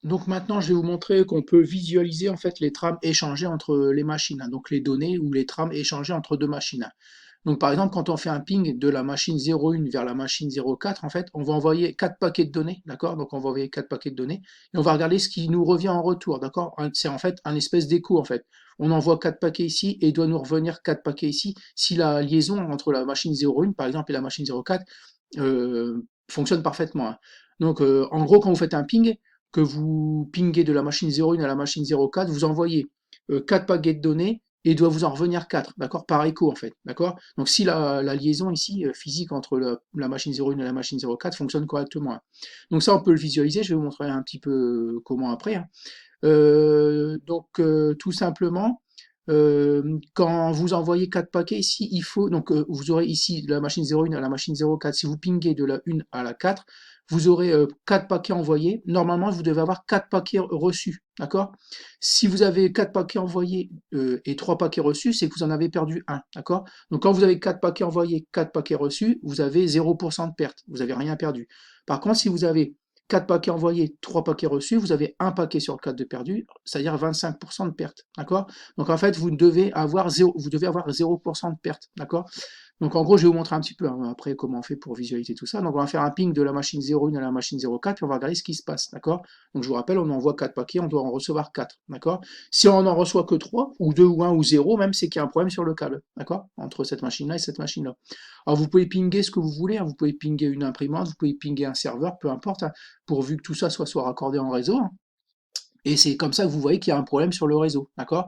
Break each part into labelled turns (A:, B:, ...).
A: Donc maintenant, je vais vous montrer qu'on peut visualiser en fait les trames échangées entre les machines, hein, donc les données ou les trames échangées entre deux machines, hein. Donc par exemple, quand on fait un ping de la machine 01 vers la machine 04, en fait, on va envoyer 4 paquets de données, d'accord? Donc on va envoyer 4 paquets de données et on va regarder ce qui nous revient en retour, d'accord? C'est en fait un espèce d'écho en fait. On envoie 4 paquets ici et il doit nous revenir 4 paquets ici si la liaison entre la machine 01 par exemple et la machine 04 fonctionne parfaitement, hein. Donc en gros, quand vous faites un ping, que vous pinguez de la machine 01 à la machine 04, vous envoyez 4 paquets de données et il doit vous en revenir 4, d'accord, par écho en fait, d'accord. Donc si la liaison ici physique entre la machine 01 et la machine 04 fonctionne correctement, hein. Donc ça on peut le visualiser, je vais vous montrer un petit peu comment après, hein. Tout simplement, quand vous envoyez 4 paquets ici, il faut, donc vous aurez ici la machine 01 à la machine 04, si vous pinguez de la 1 à la 4, vous aurez 4 paquets envoyés. Normalement, vous devez avoir 4 paquets reçus, d'accord? Si vous avez 4 paquets envoyés et 3 paquets reçus, c'est que vous en avez perdu un, d'accord? Donc quand vous avez 4 paquets envoyés, 4 paquets reçus, vous avez 0% de perte, vous n'avez rien perdu. Par contre, si vous avez 4 paquets envoyés, 3 paquets reçus, vous avez un paquet sur le 4 de perdu, c'est-à-dire 25% de perte, d'accord? Donc en fait, vous devez avoir 0% de perte, d'accord? Donc en gros, je vais vous montrer un petit peu, hein, après comment on fait pour visualiser tout ça. Donc on va faire un ping de la machine 01 à la machine 04, puis on va regarder ce qui se passe, d'accord? Donc je vous rappelle, on envoie 4 paquets, on doit en recevoir 4, d'accord? Si on en reçoit que 3, ou 2, ou 1, ou 0, même, c'est qu'il y a un problème sur le câble, d'accord? Entre cette machine-là et cette machine-là. Alors vous pouvez pinguer ce que vous voulez, hein, vous pouvez pinguer une imprimante, vous pouvez pinguer un serveur, peu importe, hein, pourvu que tout ça soit raccordé en réseau, hein. Et c'est comme ça que vous voyez qu'il y a un problème sur le réseau, d'accord?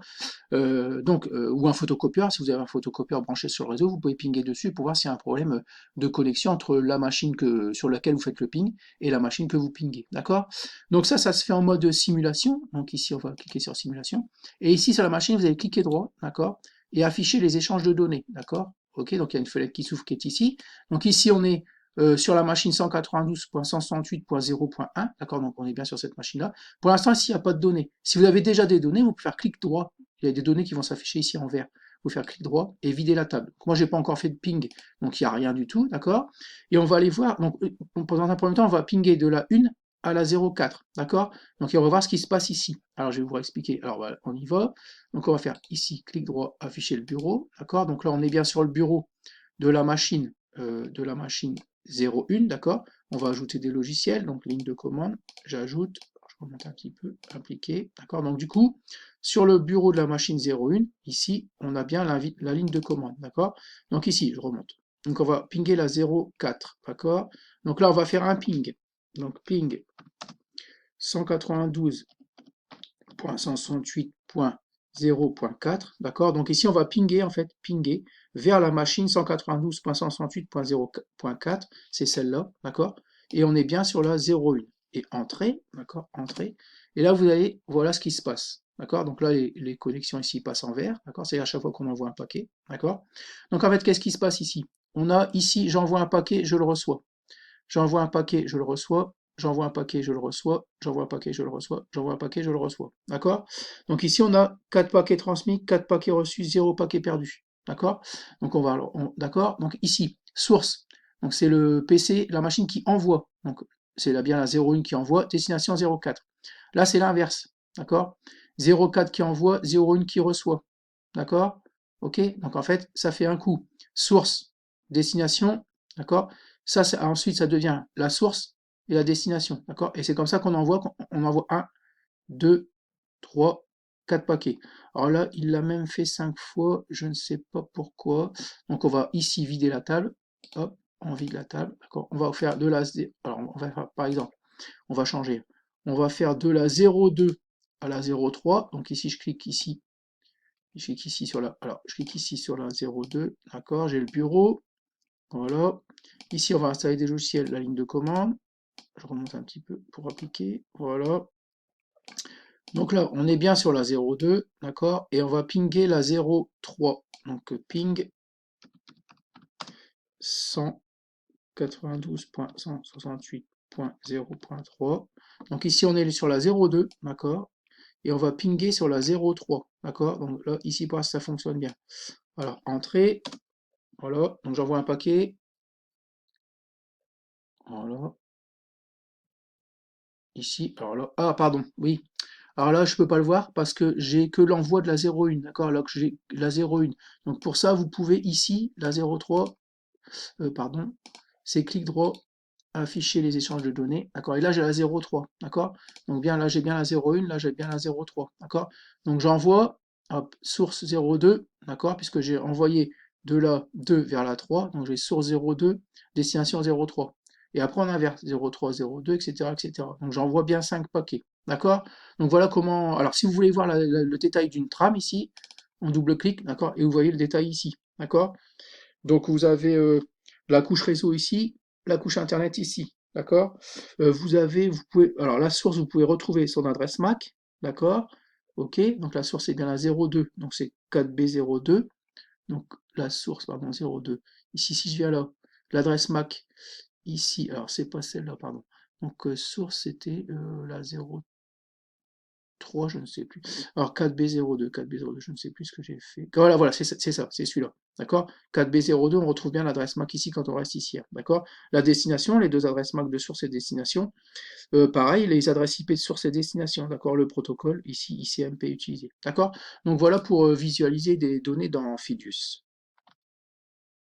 A: Ou un photocopieur, si vous avez un photocopieur branché sur le réseau, vous pouvez pinguer dessus pour voir s'il y a un problème de connexion entre la machine sur laquelle vous faites le ping et la machine que vous pinguez, d'accord? Donc ça se fait en mode simulation. Donc ici, on va cliquer sur simulation. Et ici, sur la machine, vous allez cliquer droit, d'accord? Et afficher les échanges de données, d'accord? Ok, donc il y a une fenêtre qui s'ouvre qui est ici. Donc ici, on est sur la machine 192.168.0.1, d'accord? Donc on est bien sur cette machine-là. Pour l'instant, ici, il n'y a pas de données. Si vous avez déjà des données, vous pouvez faire clic droit. Il y a des données qui vont s'afficher ici en vert. Vous faire clic droit et vider la table. Donc, moi, j'ai pas encore fait de ping, donc il n'y a rien du tout, d'accord? Et on va aller voir. Donc, pendant un premier temps, on va pinguer de la 1 à la 0,4, d'accord? Donc, on va voir ce qui se passe ici. Alors, je vais vous expliquer. Alors, voilà, on y va. Donc, on va faire ici, clic droit, afficher le bureau, d'accord? Donc là, on est bien sur le bureau de la machine 01, d'accord? On va ajouter des logiciels, donc ligne de commande, j'ajoute, je remonte un petit peu, appliquer, d'accord? Donc du coup, sur le bureau de la machine 01, ici, on a bien la ligne de commande, d'accord? Donc ici, je remonte. Donc on va pinguer la 04, d'accord? Donc là, on va faire un ping. Donc ping 192.168.0.4, d'accord? Donc ici, on va pinguer, en fait, pinguer vers la machine 192.168.0.4, c'est celle-là, d'accord? Et on est bien sur la 01. Et entrée, d'accord? Entrée. Et là, voilà ce qui se passe, d'accord? Donc là, les connexions ici passent en vert, d'accord? C'est à chaque fois qu'on envoie un paquet, d'accord? Donc en fait, qu'est-ce qui se passe ici? On a ici, j'envoie un paquet, je le reçois. J'envoie un paquet, je le reçois. J'envoie un paquet, je le reçois. J'envoie un paquet, je le reçois. J'envoie un paquet, je le reçois. D'accord? Donc ici, on a 4 paquets transmis, 4 paquets reçus, 0 paquet perdu. D'accord? Donc on va, d'accord? Donc ici, source. Donc c'est le PC, la machine qui envoie. Donc c'est bien la 01 qui envoie, destination 04. Là, c'est l'inverse. D'accord? 04 qui envoie, 01 qui reçoit. D'accord? Ok? Donc en fait, ça fait un coup. Source, destination, d'accord? Ça, ensuite, ça devient la source et la destination, d'accord? Et c'est comme ça qu'on envoie un, 2, 3, 4 paquets. Alors là, il l'a même fait 5 fois, je ne sais pas pourquoi. Donc on va ici vider la table. Hop, on vide la table, d'accord? On va faire de la... Alors on va faire, par exemple, on va changer. On va faire de la 02 à la 03. Donc ici, je clique ici. Je clique ici sur la... Alors, je clique ici sur la 02, d'accord? J'ai le bureau. Voilà. Ici, on va installer des logiciels, la ligne de commande. Je remonte un petit peu pour appliquer. Voilà. Donc là, on est bien sur la 02, d'accord? Et on va pinguer la 03. Donc ping 192.168.0.3. Donc ici, on est sur la 02, d'accord? Et on va pinguer sur la 03, d'accord? Donc là, ici, ça fonctionne bien. Alors, entrée. Voilà. Donc j'envoie un paquet. Voilà. ici, alors là, ah pardon, oui. Alors là, je peux pas le voir parce que j'ai que l'envoi de la 0,1, d'accord, là que j'ai la 0,1. Donc pour ça, vous pouvez ici, la 0,3, pardon, c'est clic droit, afficher les échanges de données, d'accord, et là j'ai la 0,3, d'accord, donc bien là j'ai bien la 0,1, là j'ai bien la 0,3, d'accord, donc j'envoie, hop, source 0,2, d'accord, puisque j'ai envoyé de la 2 vers la 3, donc j'ai source 0,2, destination 0,3, et après on inverse 0,3, 0,2, etc., etc., donc j'envoie bien 5 paquets, d'accord, donc voilà comment, alors si vous voulez voir le détail d'une trame ici, on double-clique, d'accord, et vous voyez le détail ici, d'accord, donc vous avez la couche réseau ici, la couche internet ici, d'accord? Vous pouvez, alors la source, vous pouvez retrouver son adresse MAC, d'accord? Ok, donc la source est bien la 02, donc c'est 4B02, donc la source, pardon, 02. Ici, si je viens là, l'adresse MAC, ici, alors c'est pas celle-là, pardon. Donc source, c'était la 03, je ne sais plus. Alors 4B02, 4B02, je ne sais plus ce que j'ai fait. Voilà, voilà, c'est ça, c'est celui-là. D'accord? 4B02, on retrouve bien l'adresse MAC ici quand on reste ici. D'accord? La destination, les deux adresses MAC de source et destination. Pareil, les adresses IP de source et destination. D'accord? Le protocole, ici, ICMP utilisé. D'accord? Donc voilà pour visualiser des données dans Fidius.